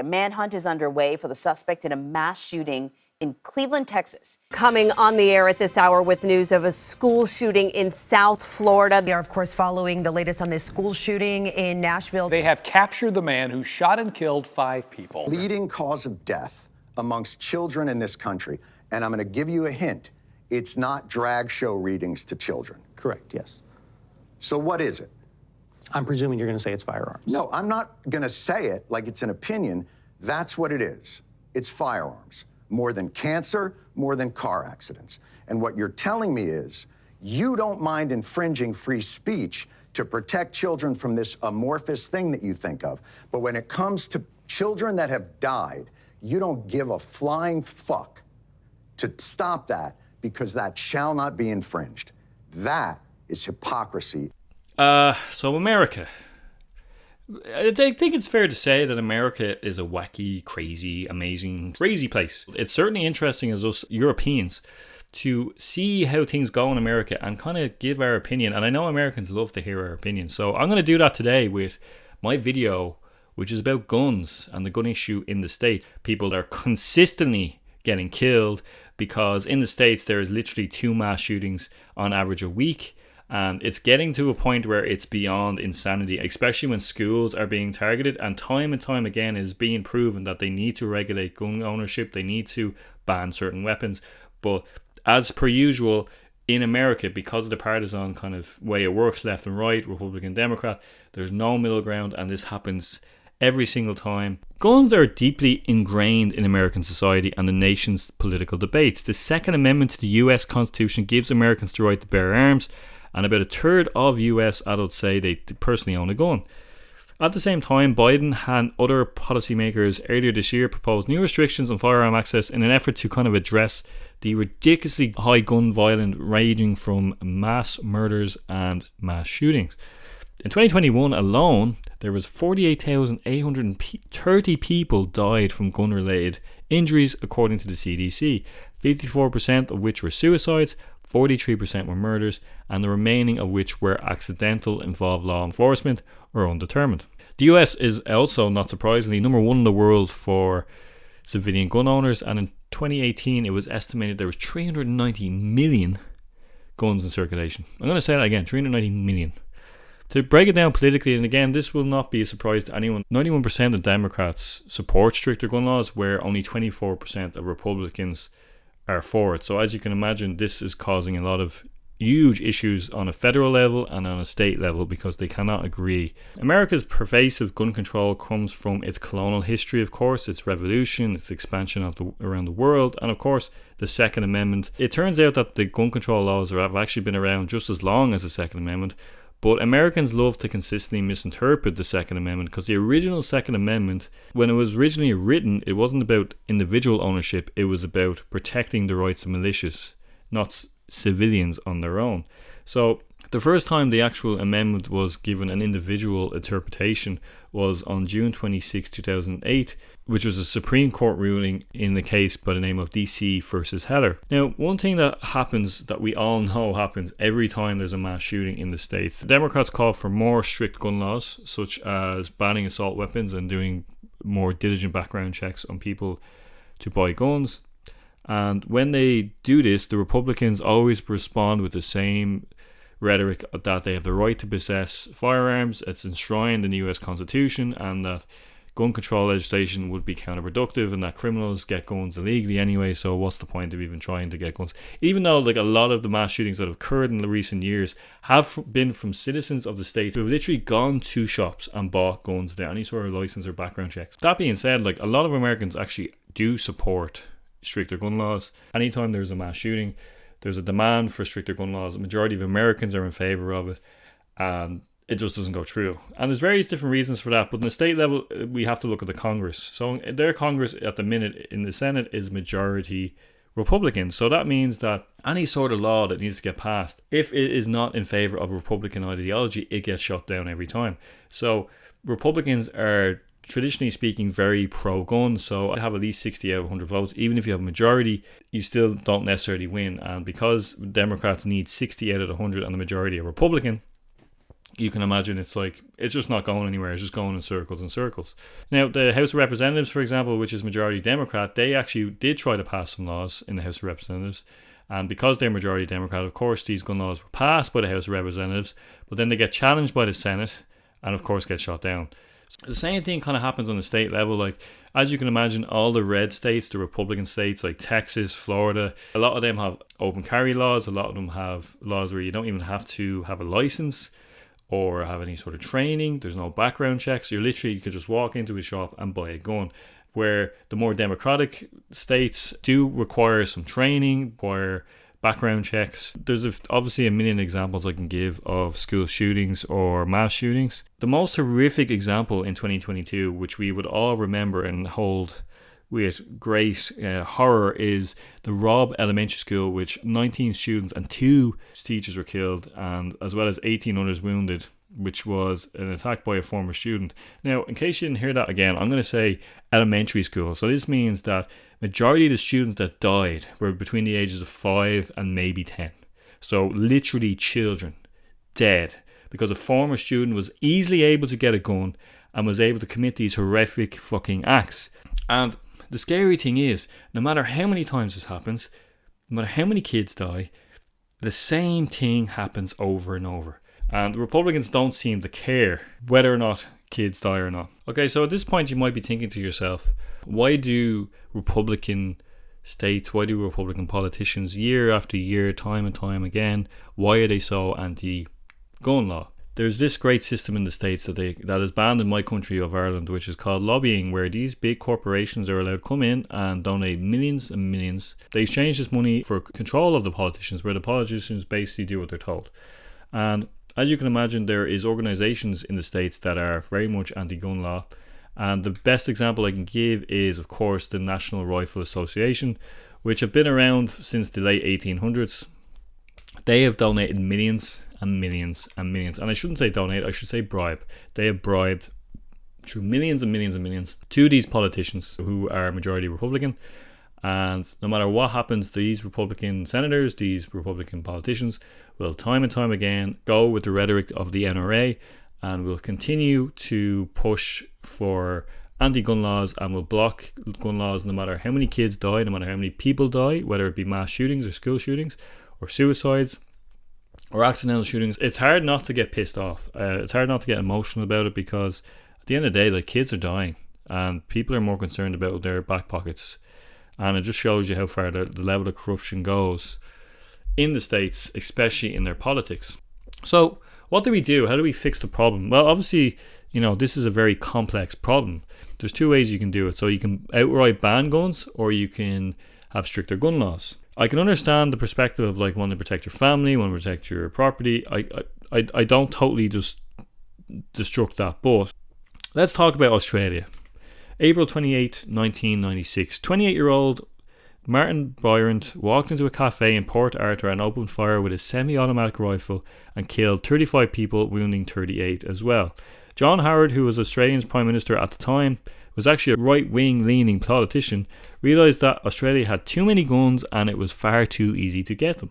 manhunt is underway for the suspect in a mass shooting in Cleveland, Texas. Coming on the air at this hour with news of a school shooting in South Florida. We are, of course, following the latest on this school shooting in Nashville. They have captured the man who shot and killed 5 people. Leading cause of death amongst children in this country. And I'm going to give you a hint. It's not drag show readings to children. Correct, yes. So what is it? I'm presuming you're going to say it's firearms. No, I'm not going to say it like it's an opinion. That's what it is. It's firearms. More than cancer, more than car accidents. And what you're telling me is you don't mind infringing free speech to protect children from this amorphous thing that you think of. But when it comes to children that have died, you don't give a flying fuck to stop that because that shall not be infringed. That is hypocrisy. So America. I think it's fair to say that America is a wacky, crazy, amazing, crazy place. It's certainly interesting as us Europeans to see how things go in America and kind of give our opinion. And I know Americans love to hear our opinion. So I'm going to do that today with my video, which is about guns and the gun issue in the States. People are consistently getting killed because in the States there is literally 2 mass shootings on average a week. And it's getting to a point where it's beyond insanity, especially when schools are being targeted. And time again, it is being proven that they need to regulate gun ownership. They need to ban certain weapons. But as per usual, in America, because of the partisan kind of way it works, left and right, Republican, Democrat, there's no middle ground. And this happens every single time. Guns are deeply ingrained in American society and the nation's political debates. The Second Amendment to the US Constitution gives Americans the right to bear arms. And about a third of US adults say they personally own a gun. At the same time, Biden and other policymakers earlier this year proposed new restrictions on firearm access in an effort to kind of address the ridiculously high gun violence ranging from mass murders and mass shootings. In 2021 alone, there was 48,830 people died from gun-related injuries according to the CDC, 54% of which were suicides, 43% were murders, and the remaining of which were accidental, involved law enforcement, or undetermined. The US is also, not surprisingly, number 1 in the world for civilian gun owners, and in 2018 it was estimated there was 390 million guns in circulation. I'm going to say that again, 390 million. To break it down politically, and again, this will not be a surprise to anyone, 91% of Democrats support stricter gun laws, where only 24% of Republicans are for it. So as you can imagine, this is causing a lot of huge issues on a federal level and on a state level because they cannot agree. America's pervasive gun control comes from its colonial history, of course, its revolution, its expansion around the world, and of course the Second Amendment. It turns out that the gun control laws have actually been around just as long as the Second Amendment, but Americans love to consistently misinterpret the Second Amendment because the original Second Amendment, when it was originally written, it wasn't about individual ownership, it was about protecting the rights of militias, not civilians on their own. So the first time the actual amendment was given an individual interpretation was on June 26, 2008, which was a Supreme Court ruling in the case by the name of DC versus Heller. Now, one thing that happens that we all know happens every time there's a mass shooting in the States. The Democrats call for more strict gun laws, such as banning assault weapons and doing more diligent background checks on people to buy guns. And when they do this, the Republicans always respond with the same rhetoric that they have the right to possess firearms, it's enshrined in the US Constitution, and that gun control legislation would be counterproductive and that criminals get guns illegally anyway, so what's the point of even trying to get guns? Even though like a lot of the mass shootings that have occurred in the recent years have been from citizens of the state who have literally gone to shops and bought guns without any sort of license or background checks. That being said, like a lot of Americans actually do support stricter gun laws. Anytime there's a mass shooting, there's a demand for stricter gun laws. The majority of Americans are in favor of it, and it just doesn't go through. And there's various different reasons for that, but on the state level, we have to look at the Congress. So their Congress at the minute in the Senate is majority Republican. So that means that any sort of law that needs to get passed, if it is not in favor of Republican ideology, it gets shut down every time. So Republicans are, traditionally speaking, very pro-gun, so I have at least 60 out of 100 votes. Even if you have a majority, you still don't necessarily win. And because Democrats need 60 out of 100 and the majority are Republican, you can imagine it's just not going anywhere. It's just going in circles and circles. Now, the House of Representatives, for example, which is majority Democrat, they actually did try to pass some laws in the House of Representatives. And because they're majority Democrat, of course, these gun laws were passed by the House of Representatives, but then they get challenged by the Senate and, of course, get shot down. So the same thing kind of happens on the state level. Like, as you can imagine, all the red states, the Republican states like Texas, Florida, a lot of them have open carry laws. A lot of them have laws where you don't even have to have a license or have any sort of training. There's no background checks. You could just walk into a shop and buy a gun. Where the more democratic states do require some training, require background checks. There's obviously a million examples I can give of school shootings or mass shootings. The most horrific example in 2022, which we would all remember and hold with great horror, is the Robb Elementary School, which 19 students and 2 teachers were killed, and as well as 18 others wounded, which was an attack by a former student. Now, in case you didn't hear that again, I'm going to say elementary school. So this means that majority of the students that died were between the ages of 5 and maybe 10. So literally children dead because a former student was easily able to get a gun and was able to commit these horrific fucking acts. And the scary thing is, no matter how many times this happens, no matter how many kids die, the same thing happens over and over. And the Republicans don't seem to care whether or not kids die or not. Okay, so at this point you might be thinking to yourself, why do Republican states, why do Republican politicians year after year, time and time again, why are they so anti-gun law? There's this great system in the States that is banned in my country of Ireland, which is called lobbying, where these big corporations are allowed to come in and donate millions and millions. They exchange this money for control of the politicians, where the politicians basically do what they're told. And as you can imagine, there is organizations in the States that are very much anti-gun law. And the best example I can give is, of course, the National Rifle Association, which have been around since the late 1800s. They have donated millions and millions and millions. And I shouldn't say donate, I should say bribe. They have bribed through millions and millions and millions to these politicians who are majority Republican. And no matter what happens, these Republican senators, these Republican politicians will time and time again go with the rhetoric of the NRA and will continue to push for anti-gun laws and will block gun laws no matter how many kids die, no matter how many people die, whether it be mass shootings or school shootings or suicides or accidental shootings. It's hard not to get pissed off. It's hard not to get emotional about it, because at the end of the day, like, kids are dying and people are more concerned about their back pockets. And it just shows you how far the level of corruption goes in the States, especially in their politics. So what do we do? How do we fix the problem? Well, obviously, this is a very complex problem. There's 2 ways you can do it. So you can outright ban guns, or you can have stricter gun laws. I can understand the perspective of like wanting to protect your family, wanting to protect your property. I don't totally just destruct that. But let's talk about Australia. April 28, 1996, 28-year-old Martin Byrand walked into a cafe in Port Arthur and opened fire with a semi-automatic rifle and killed 35 people, wounding 38 as well. John Howard, who was Australia's Prime Minister at the time, was actually a right-wing leaning politician, realised that Australia had too many guns and it was far too easy to get them.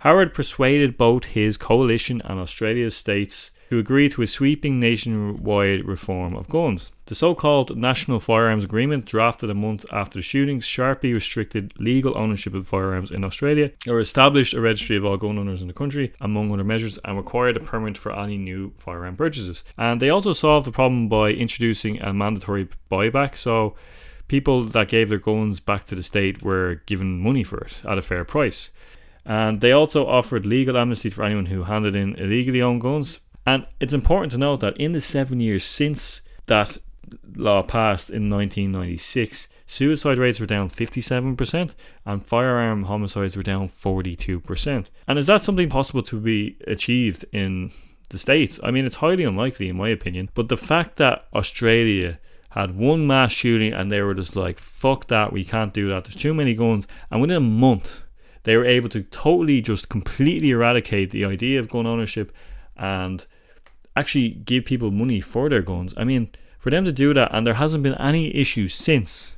Howard persuaded both his coalition and Australia's states to agree to a sweeping nationwide reform of guns. The so-called National Firearms Agreement, drafted a month after the shootings, sharply restricted legal ownership of firearms in Australia, or established a registry of all gun owners in the country, among other measures, and required a permit for any new firearm purchases. And they also solved the problem by introducing a mandatory buyback, so people that gave their guns back to the state were given money for it at a fair price. And they also offered legal amnesty for anyone who handed in illegally owned guns. And it's important to note that in the 7 years since that law passed in 1996, suicide rates were down 57% and firearm homicides were down 42%. And is that something possible to be achieved in the States? I mean, it's highly unlikely in my opinion. But the fact that Australia had one mass shooting and they were just like, fuck that, we can't do that, there's too many guns. And within a month, they were able to totally just completely eradicate the idea of gun ownership and actually give people money for their guns. I mean, for them to do that, and there hasn't been any issue since,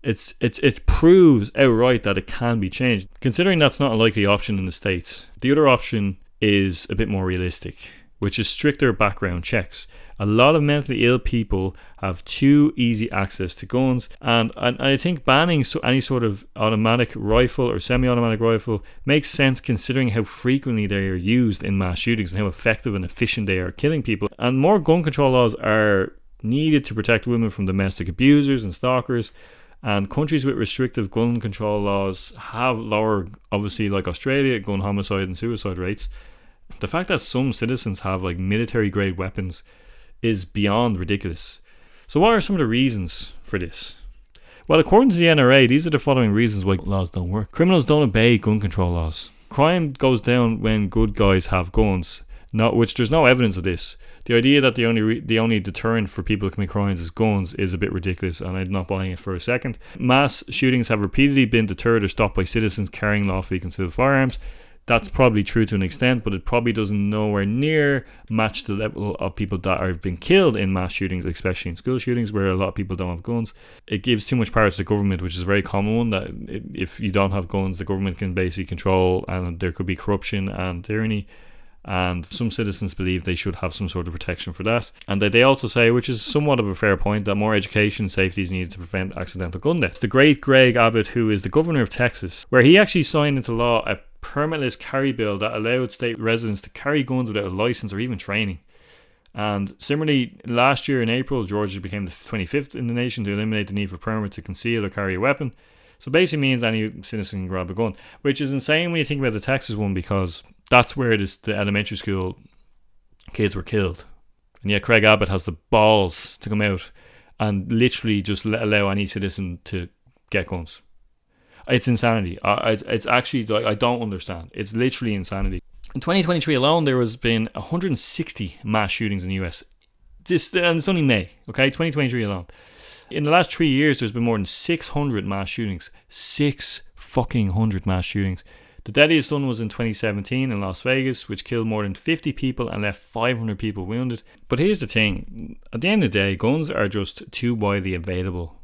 it proves outright that it can be changed. Considering that's not a likely option in the States, the other option is a bit more realistic. which is stricter background checks. A lot of mentally ill people have too easy access to guns, and I think banning any sort of automatic rifle or semi-automatic rifle makes sense considering how frequently they are used in mass shootings and how effective and efficient they are killing people. And more gun control laws are needed to protect women from domestic abusers and stalkers. And countries with restrictive gun control laws have lower, obviously like Australia, gun homicide and suicide rates. The fact that some citizens have like military grade weapons is beyond ridiculous. So what are some of the reasons for this? Well, according to the NRA, these are the following reasons why laws don't work. Criminals don't obey gun control laws. Crime goes down when good guys have guns, which there's no evidence of this. The idea that the only deterrent for people to commit crimes is guns is a bit ridiculous, and I'm not buying it for a second. Mass shootings have repeatedly been deterred or stopped by citizens carrying lawfully concealed firearms. That's probably true to an extent, but it probably doesn't nowhere near match the level of people that have been killed in mass shootings, especially in school shootings where a lot of people don't have guns. It gives too much power to the government, which is a very common one, that if you don't have guns, the government can basically control, and there could be corruption and tyranny. And some citizens believe they should have some sort of protection for that. And they also say, which is somewhat of a fair point, that more education and safety is needed to prevent accidental gun deaths. The great Greg Abbott, who is the governor of Texas, where he actually signed into law a permitless carry bill that allowed state residents to carry guns without a license or even training. And similarly, last year in April, Georgia became the 25th in the nation to eliminate the need for permit to conceal or carry a weapon. So basically means any citizen can grab a gun, which is insane when you think about the Texas one, because that's where the elementary school kids were killed. And yet Craig Abbott has the balls to come out and literally just allow any citizen to get guns. It's insanity. It's actually, like, I don't understand. It's literally insanity. In 2023 alone, there has been 160 mass shootings in the US. And it's only May, okay? 2023 alone. In the last 3 years, there's been more than 600 mass shootings. 600 mass shootings. The deadliest one was in 2017 in Las Vegas, which killed more than 50 people and left 500 people wounded. But here's the thing. At the end of the day, guns are just too widely available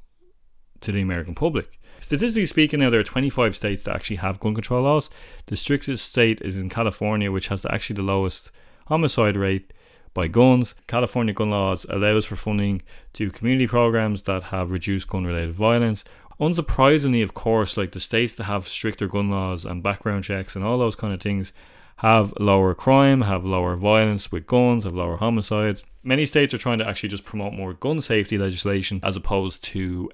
to the American public. Statistically speaking, now there are 25 states that actually have gun control laws. The strictest state is in California, which has actually the lowest homicide rate by guns. California gun laws allows for funding to community programs that have reduced gun-related violence. Unsurprisingly, of course, like the states that have stricter gun laws and background checks and all those kind of things have lower crime, have lower violence with guns, have lower homicides. Many states are trying to actually just promote more gun safety legislation as opposed to,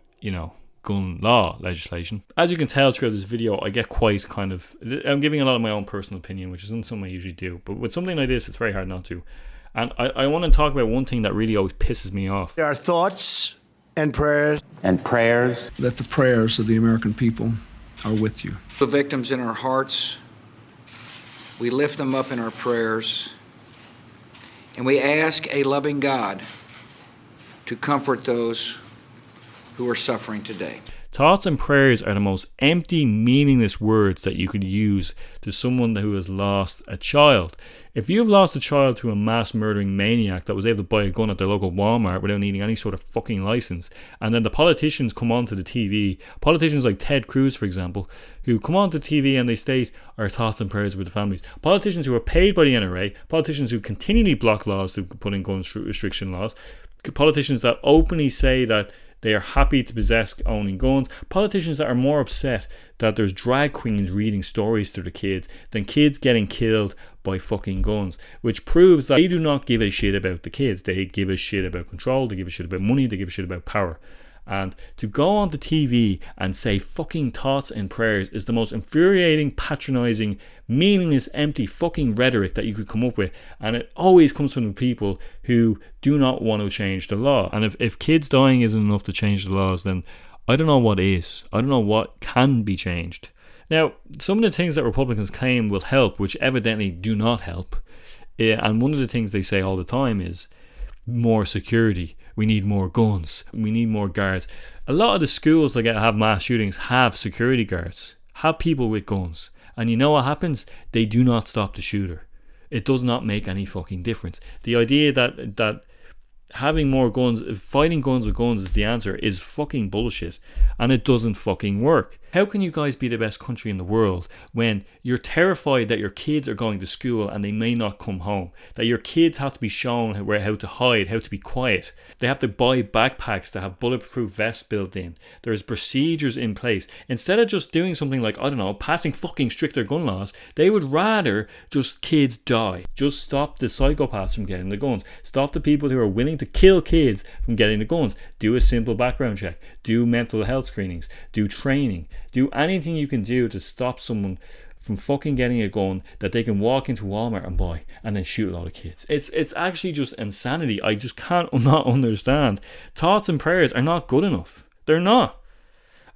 gun law legislation. As you can tell throughout this video, I get quite I'm giving a lot of my own personal opinion, which isn't something I usually do. But with something like this, it's very hard not to. And I want to talk about one thing that really always pisses me off. Our thoughts and prayers. That the prayers of the American people are with you. The victims in our hearts, we lift them up in our prayers, and we ask a loving God to comfort those who are suffering today. Thoughts and prayers are the most empty, meaningless words that you could use to someone who has lost a child. If you've lost a child to a mass murdering maniac that was able to buy a gun at their local Walmart without needing any sort of fucking license, and then the politicians come onto the TV, politicians like Ted Cruz, for example, who come onto TV and they state our thoughts and prayers with the families. Politicians who are paid by the NRA, politicians who continually block laws to put in gun restriction laws, politicians that openly say that they are happy to possess owning guns. Politicians that are more upset that there's drag queens reading stories to the kids than kids getting killed by fucking guns. Which proves that they do not give a shit about the kids. They give a shit about control. They give a shit about money. They give a shit about power. And to go on the TV and say fucking thoughts and prayers is the most infuriating, patronising, meaningless, empty fucking rhetoric that you could come up with. And it always comes from the people who do not want to change the law. And if kids dying isn't enough to change the laws, then I don't know what is. I don't know what can be changed. Now, some of the things that Republicans claim will help, which evidently do not help, and one of the things they say all the time is more security. We need more guns. We need more guards. A lot of the schools that have mass shootings have security guards, have people with guns. And you know what happens? They do not stop the shooter. It does not make any fucking difference. The idea that having more guns, fighting guns with guns is the answer, is fucking bullshit. And it doesn't fucking work. How can you guys be the best country in the world when you're terrified that your kids are going to school and they may not come home? That your kids have to be shown how to hide, how to be quiet. They have to buy backpacks that have bulletproof vests built in. There's procedures in place. Instead of just doing something like, I don't know, passing fucking stricter gun laws, they would rather just kids die. Just stop the psychopaths from getting the guns. Stop the people who are willing to kill kids from getting the guns. Do a simple background check. Do mental health screenings. Do training. Do anything you can do to stop someone from fucking getting a gun that they can walk into Walmart and buy and then shoot a lot of kids. It's actually just insanity. I just can't not understand. Thoughts and prayers are not good enough. They're not.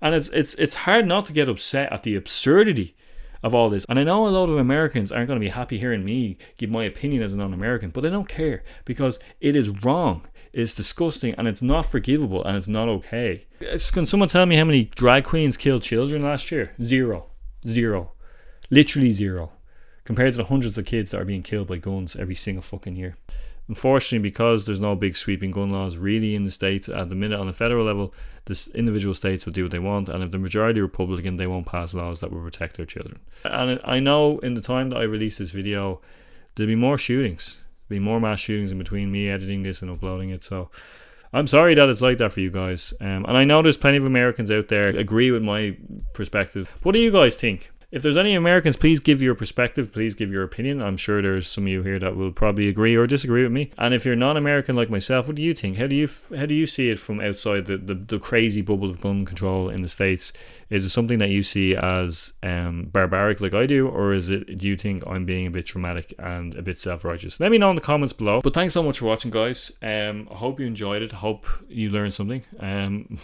And it's hard not to get upset at the absurdity of all this. And I know a lot of Americans aren't going to be happy hearing me give my opinion as a non-American, but I don't care, because it is wrong. It's disgusting, and it's not forgivable, and it's not okay. Can someone tell me how many drag queens killed children last year? Zero. Literally zero. Compared to the hundreds of kids that are being killed by guns every single fucking year. Unfortunately, because there's no big sweeping gun laws really in the states at the minute on the federal level, the individual states will do what they want, and if the majority are Republican, they won't pass laws that will protect their children. And I know in the time that I release this video, there'll be more shootings. There'll be more mass shootings in between me editing this and uploading it, so I'm sorry that it's like that for you guys. And I know there's plenty of Americans out there agree with my perspective. What do you guys think? If there's any Americans, please give your perspective, please give your opinion. I'm sure there's some of you here that will probably agree or disagree with me. And if you're non-American like myself, what do you think? How do you see it from outside the crazy bubble of gun control in the States? Is it something that you see as barbaric like I do, or do you think I'm being a bit dramatic and a bit self-righteous? Let me know in the comments below. But thanks so much for watching, guys. I hope you enjoyed it. I hope you learned something. And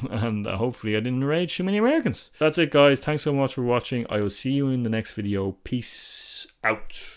hopefully I didn't enrage too many Americans. That's it, guys. Thanks so much for watching. I will see you in the next video. Peace out.